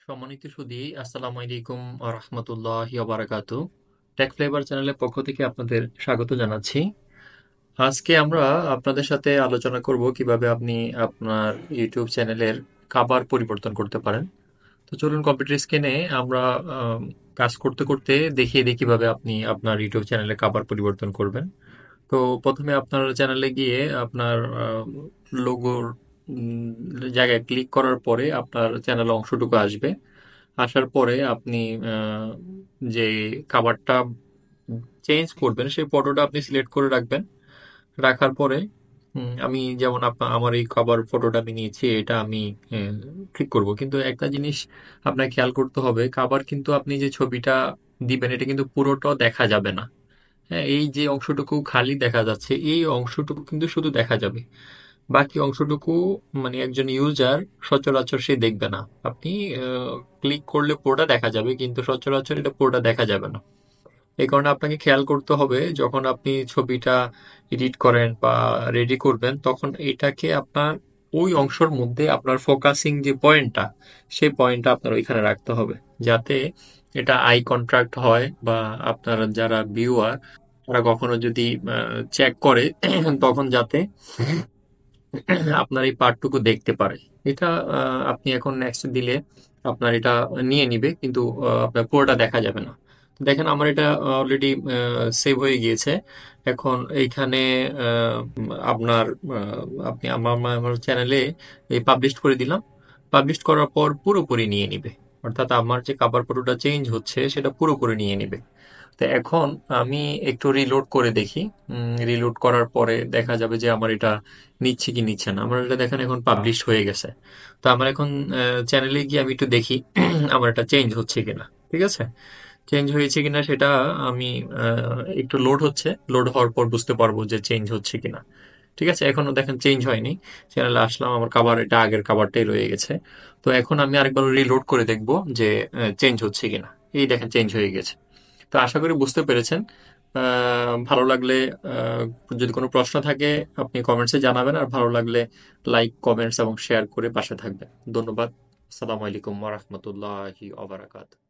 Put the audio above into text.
সম্মানিত সুধী, আসসালামু আলাইকুম ওয়া রাহমাতুল্লাহি ওয়া বারাকাতুহু। টেক ফ্লেভার চ্যানেলের পক্ষ থেকে আপনাদের স্বাগত জানাচ্ছি। আজকে আমরা আপনাদের সাথে আলোচনা করব কিভাবে আপনি আপনার ইউটিউব চ্যানেলের কভার পরিবর্তন করতে পারেন। তো চলুন কম্পিউটার স্ক্রিনে আমরা কাজ করতে করতে দেখিয়ে দিই কিভাবে আপনি আপনার ইউটিউব চ্যানেলের কভার পরিবর্তন করবেন। তো প্রথমে আপনার চ্যানেলে গিয়ে আপনার লোগোর জায়গায় ক্লিক করার পরে আপনার চ্যানেল অংশটুকু আসবে। আসার পরে আপনি আহ, যে খাবারটা চেঞ্জ করবেন সেই ফটোটা আপনি সিলেক্ট করে রাখবেন। রাখার পরে আমি যেমন আমার এই খাবার ফটোটা আমি নিয়েছি, এটা আমি ক্লিক করব। কিন্তু একটা জিনিস আপনাকে খেয়াল করতে হবে, খাবার কিন্তু আপনি যে ছবিটা দিবেন এটা কিন্তু পুরোটা দেখা যাবে না। হ্যাঁ, এই যে অংশটুকু খালি দেখা যাচ্ছে এই অংশটুকু কিন্তু শুধু দেখা যাবে। বাকি অংশটুকু মানে একজন ইউজার সচরাচর সে দেখবে না। আপনি ক্লিক করলে পুরোটা দেখা যাবে, কিন্তু সচরাচর এটা পুরোটা দেখা যাবে না। এই কারণে আপনাকে খেয়াল করতে হবে যখন আপনি ছবিটা এডিট করেন বা রেডি করবেন তখন এটাকে আপনার ওই অংশের মধ্যে আপনার ফোকাসিং যে পয়েন্টটা সেই পয়েন্টটা আপনার ওইখানে রাখতে হবে, যাতে এটা আই কন্ট্রাক্ট হয় বা আপনার যারা ভিউয়ার তারা কখনো যদি চেক করে তখন যাতে আপনার এই পার্টটুকু দেখতে পারে। এটা আপনি এখন নেক্সট দিলে আপনার এটা নিয়ে নিবে, কিন্তু আপনার পুরোটা দেখা যাবে না। তো দেখেন আমার এটা অলরেডি সেভ হয়ে গিয়েছে। এখন এইখানে আপনার আপনি আমার আমার চ্যানেলে এই পাবলিশ করে দিলাম। পাবলিশ করার পর পুরোপুরি নিয়ে নিবে, অর্থাৎ আমার যে কাভার ফটোটা চেঞ্জ হচ্ছে সেটা পুরোপুরি নিয়ে নিবে। তো এখন আমি একটু রিলোড করে দেখি। রিলোড করার পরে দেখা যাবে যে আমার এটা নিচ্ছে কি নিচ্ছে না। আমার এটা দেখেন এখন পাবলিশ হয়ে গেছে। তো আমার এখন চ্যানেলে গিয়ে আমি একটু দেখি আমার এটা চেঞ্জ হচ্ছে কিনা। ঠিক আছে, চেঞ্জ হয়েছে কিনা সেটা আমি একটু লোড হচ্ছে, লোড হওয়ার পর বুঝতে পারবো যে চেঞ্জ হচ্ছে কিনা। ঠিক আছে, এখনো দেখেন চেঞ্জ হয়নি। চ্যানেলে আসলাম, আমার কাভার এটা আগের কাভারটাই রয়ে গেছে। তো এখন আমি আরেকবার রিলোড করে দেখবো যে চেঞ্জ হচ্ছে কিনা। এই দেখেন চেঞ্জ হয়ে গেছে। তো আশা করি বুঝতে পেরেছেন। ভালো লাগলে যদি কোনো প্রশ্ন থাকে আপনি কমেন্টসে জানাবেন, আর ভালো লাগলে লাইক, কমেন্টস এবং শেয়ার করে পাশে থাকবেন। ধন্যবাদ। আসসালামু আলাইকুম ওয়া রাহমাতুল্লাহি ওয়া বারাকাতুহু।